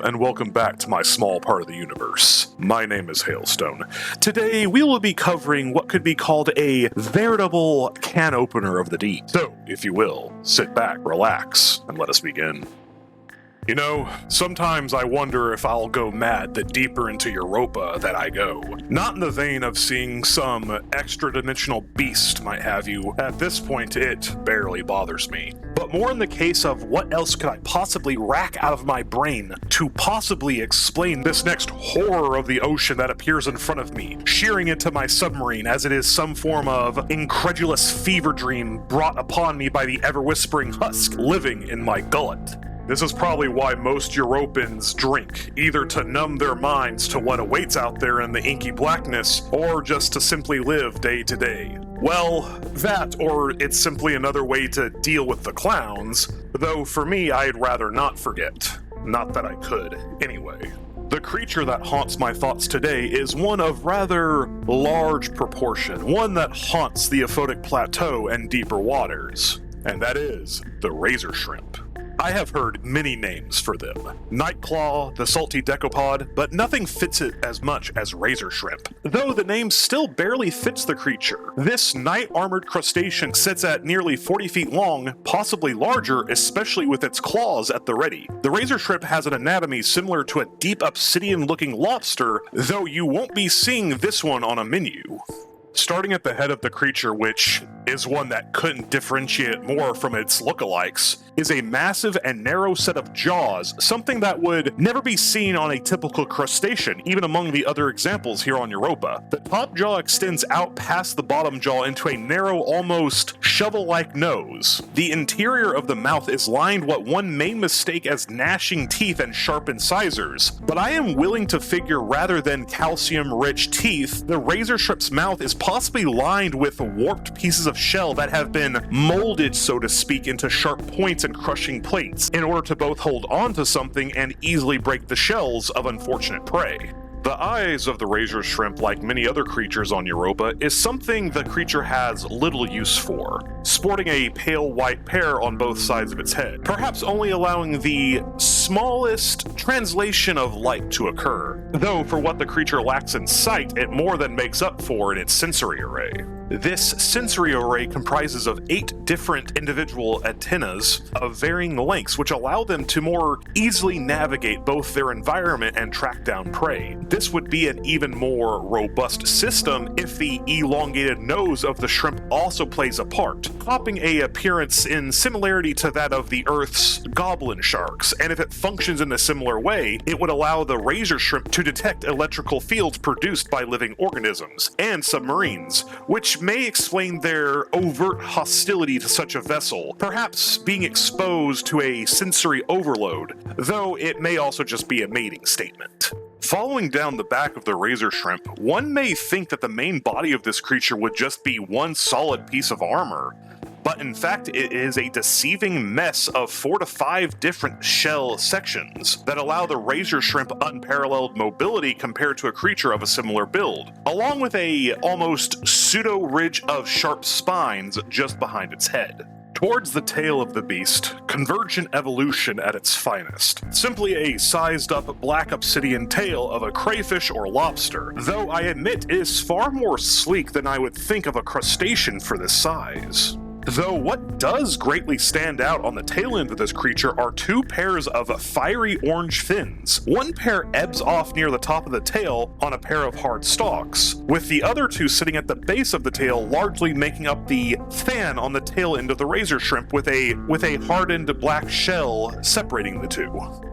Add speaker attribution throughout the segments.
Speaker 1: and welcome back to my small part of the universe. My name is Hailstone. Today, we will be covering what could be called a veritable can opener of the deep. So, if you will, sit back, relax, and let us begin. You know, sometimes I wonder if I'll go mad the deeper into Europa that I go. Not in the vein of seeing some extra-dimensional beast might have you. At this point, it barely bothers me. But more in the case of what else could I possibly rack out of my brain to possibly explain this next horror of the ocean that appears in front of me, shearing into my submarine as it is some form of incredulous fever dream brought upon me by the ever-whispering husk living in my gullet. This is probably why most Europans drink, either to numb their minds to what awaits out there in the inky blackness, or just to simply live day to day. Well, that, or it's simply another way to deal with the clowns, though for me I'd rather not forget. Not that I could, anyway. The creature that haunts my thoughts today is one of rather large proportion, one that haunts the Aphotic Plateau and deeper waters, and that is the RazorShrimp. I have heard many names for them. Nightclaw, the salty decapod, but nothing fits it as much as RazorShrimp, though the name still barely fits the creature. This night-armored crustacean sits at nearly 40 feet long, possibly larger, especially with its claws at the ready. The RazorShrimp has an anatomy similar to a deep obsidian-looking lobster, though you won't be seeing this one on a menu. Starting at the head of the creature, which is one that couldn't differentiate more from its lookalikes, is a massive and narrow set of jaws, something that would never be seen on a typical crustacean, even among the other examples here on Europa. The top jaw extends out past the bottom jaw into a narrow, almost shovel-like nose. The interior of the mouth is lined what one may mistake as gnashing teeth and sharp incisors, but I am willing to figure rather than calcium-rich teeth, the RazorShrimp's mouth is possibly lined with warped pieces of shell that have been molded, so to speak, into sharp points and crushing plates in order to both hold on to something and easily break the shells of unfortunate prey. The eyes of the RazorShrimp, like many other creatures on Europa, is something the creature has little use for, sporting a pale white pair on both sides of its head, perhaps only allowing the smallest translation of light to occur, though for what the creature lacks in sight, it more than makes up for in its sensory array. This sensory array comprises of 8 different individual antennas of varying lengths, which allow them to more easily navigate both their environment and track down prey. This would be an even more robust system if the elongated nose of the shrimp also plays a part, popping an appearance in similarity to that of the Earth's goblin sharks, and if it functions in a similar way, it would allow the RazorShrimp to detect electrical fields produced by living organisms and submarines, which may explain their overt hostility to such a vessel, perhaps being exposed to a sensory overload, though it may also just be a mating statement. Following down the back of the RazorShrimp, one may think that the main body of this creature would just be one solid piece of armor, but in fact it is a deceiving mess of 4 to 5 different shell sections that allow the RazorShrimp unparalleled mobility compared to a creature of a similar build, along with a almost pseudo-ridge of sharp spines just behind its head. Towards the tail of the beast, convergent evolution at its finest. Simply a sized-up black obsidian tail of a crayfish or lobster, though I admit it is far more sleek than I would think of a crustacean for this size. Though what does greatly stand out on the tail end of this creature are 2 pairs of fiery orange fins. One pair ebbs off near the top of the tail on a pair of hard stalks, with the other 2 sitting at the base of the tail, largely making up the fan on the tail end of the RazorShrimp with a hardened black shell separating the 2.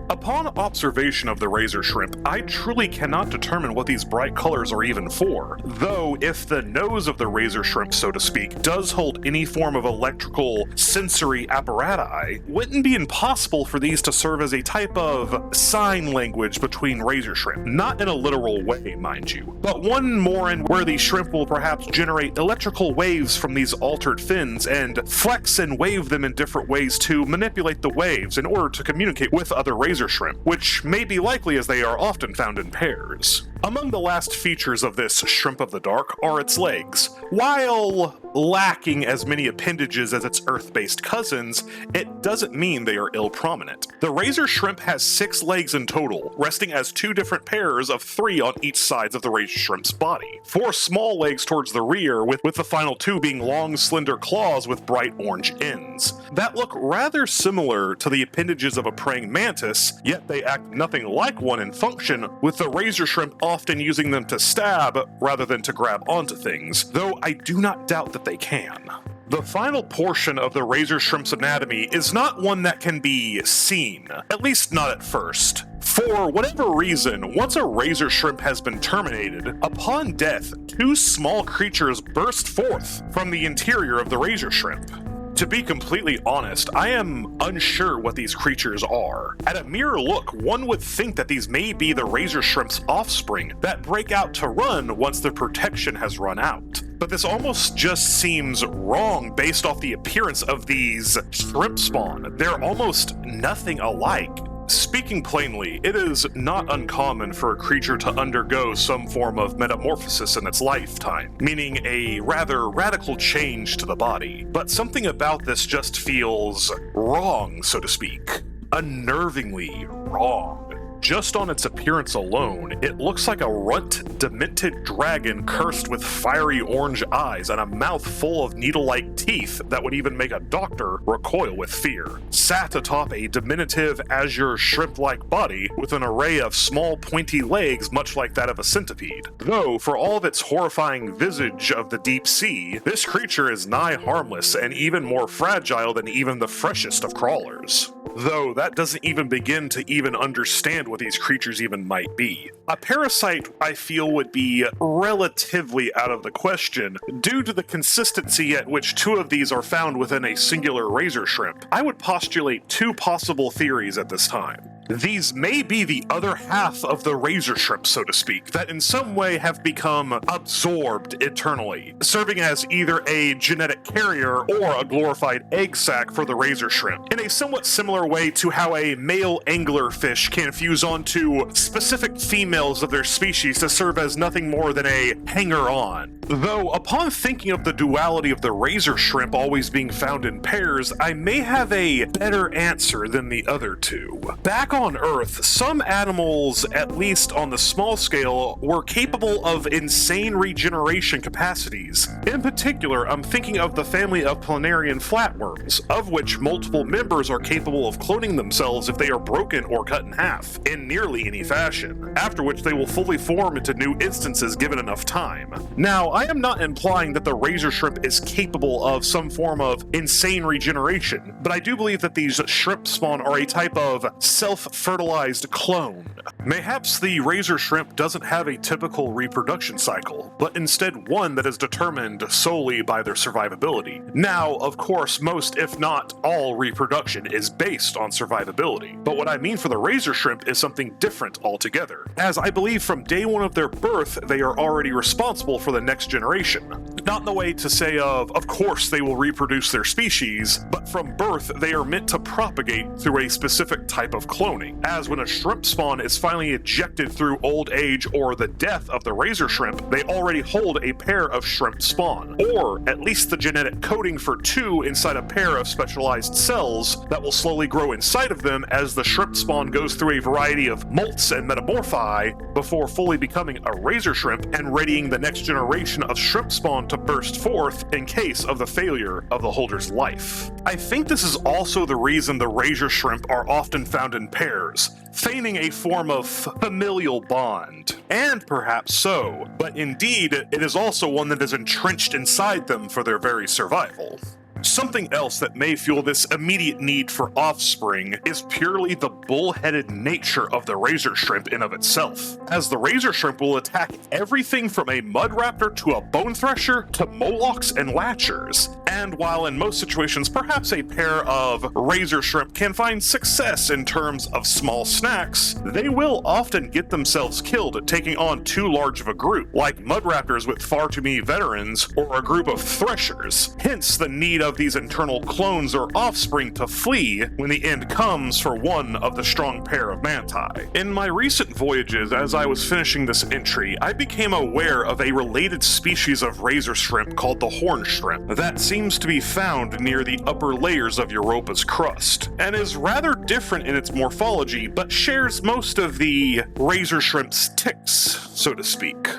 Speaker 1: Upon observation of the RazorShrimp, I truly cannot determine what these bright colors are even for, though if the nose of the RazorShrimp, so to speak, does hold any form of electrical sensory apparati, wouldn't be impossible for these to serve as a type of sign language between RazorShrimp, not in a literal way, mind you, but one more in where the shrimp will perhaps generate electrical waves from these altered fins and flex and wave them in different ways to manipulate the waves in order to communicate with other RazorShrimp, which may be likely as they are often found in pairs. Among the last features of this shrimp of the dark are its legs. While lacking as many appendages as its Earth-based cousins, it doesn't mean they are ill-prominent. The razor shrimp has 6 legs in total, resting as 2 different pairs of 3 on each side of the razor shrimp's body. 4 small legs towards the rear, with the final 2 being long, slender claws with bright orange ends. That look rather similar to the appendages of a praying mantis, yet they act nothing like one in function, with the razor shrimp often using them to stab rather than to grab onto things, though I do not doubt that they can. The final portion of the razor shrimp's anatomy is not one that can be seen, at least not at first. For whatever reason, once a razor shrimp has been terminated, upon death, 2 small creatures burst forth from the interior of the razor shrimp. To be completely honest, I am unsure what these creatures are. At a mere look, one would think that these may be the razor shrimp's offspring that break out to run once their protection has run out. But this almost just seems wrong based off the appearance of these shrimp spawn. They're almost nothing alike. Speaking plainly, it is not uncommon for a creature to undergo some form of metamorphosis in its lifetime, meaning a rather radical change to the body. But something about this just feels wrong, so to speak. Unnervingly wrong. Just on its appearance alone, it looks like a runt, demented dragon cursed with fiery orange eyes and a mouth full of needle-like teeth that would even make a doctor recoil with fear. Sat atop a diminutive azure shrimp-like body with an array of small pointy legs much like that of a centipede. Though, for all of its horrifying visage of the deep sea, this creature is nigh harmless and even more fragile than even the freshest of crawlers. Though that doesn't even begin to even understand what these creatures even might be. A parasite, I feel, would be relatively out of the question due to the consistency at which 2 of these are found within a singular razor shrimp. I would postulate 2 possible theories at this time. These may be the other half of the razor shrimp, so to speak, that in some way have become absorbed eternally, serving as either a genetic carrier or a glorified egg sac for the razor shrimp, in a somewhat similar way to how a male anglerfish can fuse onto specific females of their species to serve as nothing more than a hanger-on. Though, upon thinking of the duality of the razor shrimp always being found in pairs, I may have a better answer than the other 2. Back on Earth, some animals, at least on the small scale, were capable of insane regeneration capacities. In particular, I'm thinking of the family of planarian flatworms, of which multiple members are capable of cloning themselves if they are broken or cut in half, in nearly any fashion, after which they will fully form into new instances given enough time. Now, I am not implying that the razor shrimp is capable of some form of insane regeneration, but I do believe that these shrimp spawn are a type of self-fertilized clone. Mayhaps the razor shrimp doesn't have a typical reproduction cycle, but instead one that is determined solely by their survivability. Now, of course, most if not all reproduction is based on survivability, but what I mean for the razor shrimp is something different altogether, as I believe from day 1 of their birth they are already responsible for the next generation. Not in the way to say of course they will reproduce their species, but from birth they are meant to propagate through a specific type of cloning, as when a shrimp spawn is finally ejected through old age or the death of the razor shrimp, they already hold a pair of shrimp spawn, or at least the genetic coding for 2 inside a pair of specialized cells that will slowly grow inside of them as the shrimp spawn goes through a variety of molts and metamorphi before fully becoming a razor shrimp and readying the next generation of shrimp spawn to burst forth in case of the failure of the holder's life. I think this is also the reason the razor shrimp are often found in pairs, feigning a form of familial bond. And perhaps so, but indeed, it is also one that is entrenched inside them for their very survival. Something else that may fuel this immediate need for offspring is purely the bullheaded nature of the razor shrimp in of itself, as the razor shrimp will attack everything from a mud raptor to a bone thresher to molochs and latchers. And while in most situations perhaps a pair of razor shrimp can find success in terms of small snacks, they will often get themselves killed taking on too large of a group, like mud raptors with far too many veterans or a group of threshers, hence the need of these internal clones or offspring to flee when the end comes for one of the strong pair of manti. In my recent voyages, as I was finishing this entry, I became aware of a related species of razor shrimp called the horn shrimp that seems to be found near the upper layers of Europa's crust, and is rather different in its morphology, but shares most of the razor shrimp's ticks, so to speak.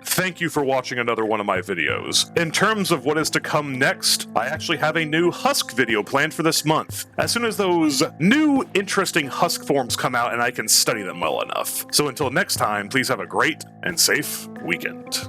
Speaker 1: Thank you for watching another one of my videos. In terms of what is to come next, I actually have a new husk video planned for this month, as soon as those new interesting husk forms come out and I can study them well enough. So until next time, please have a great and safe weekend.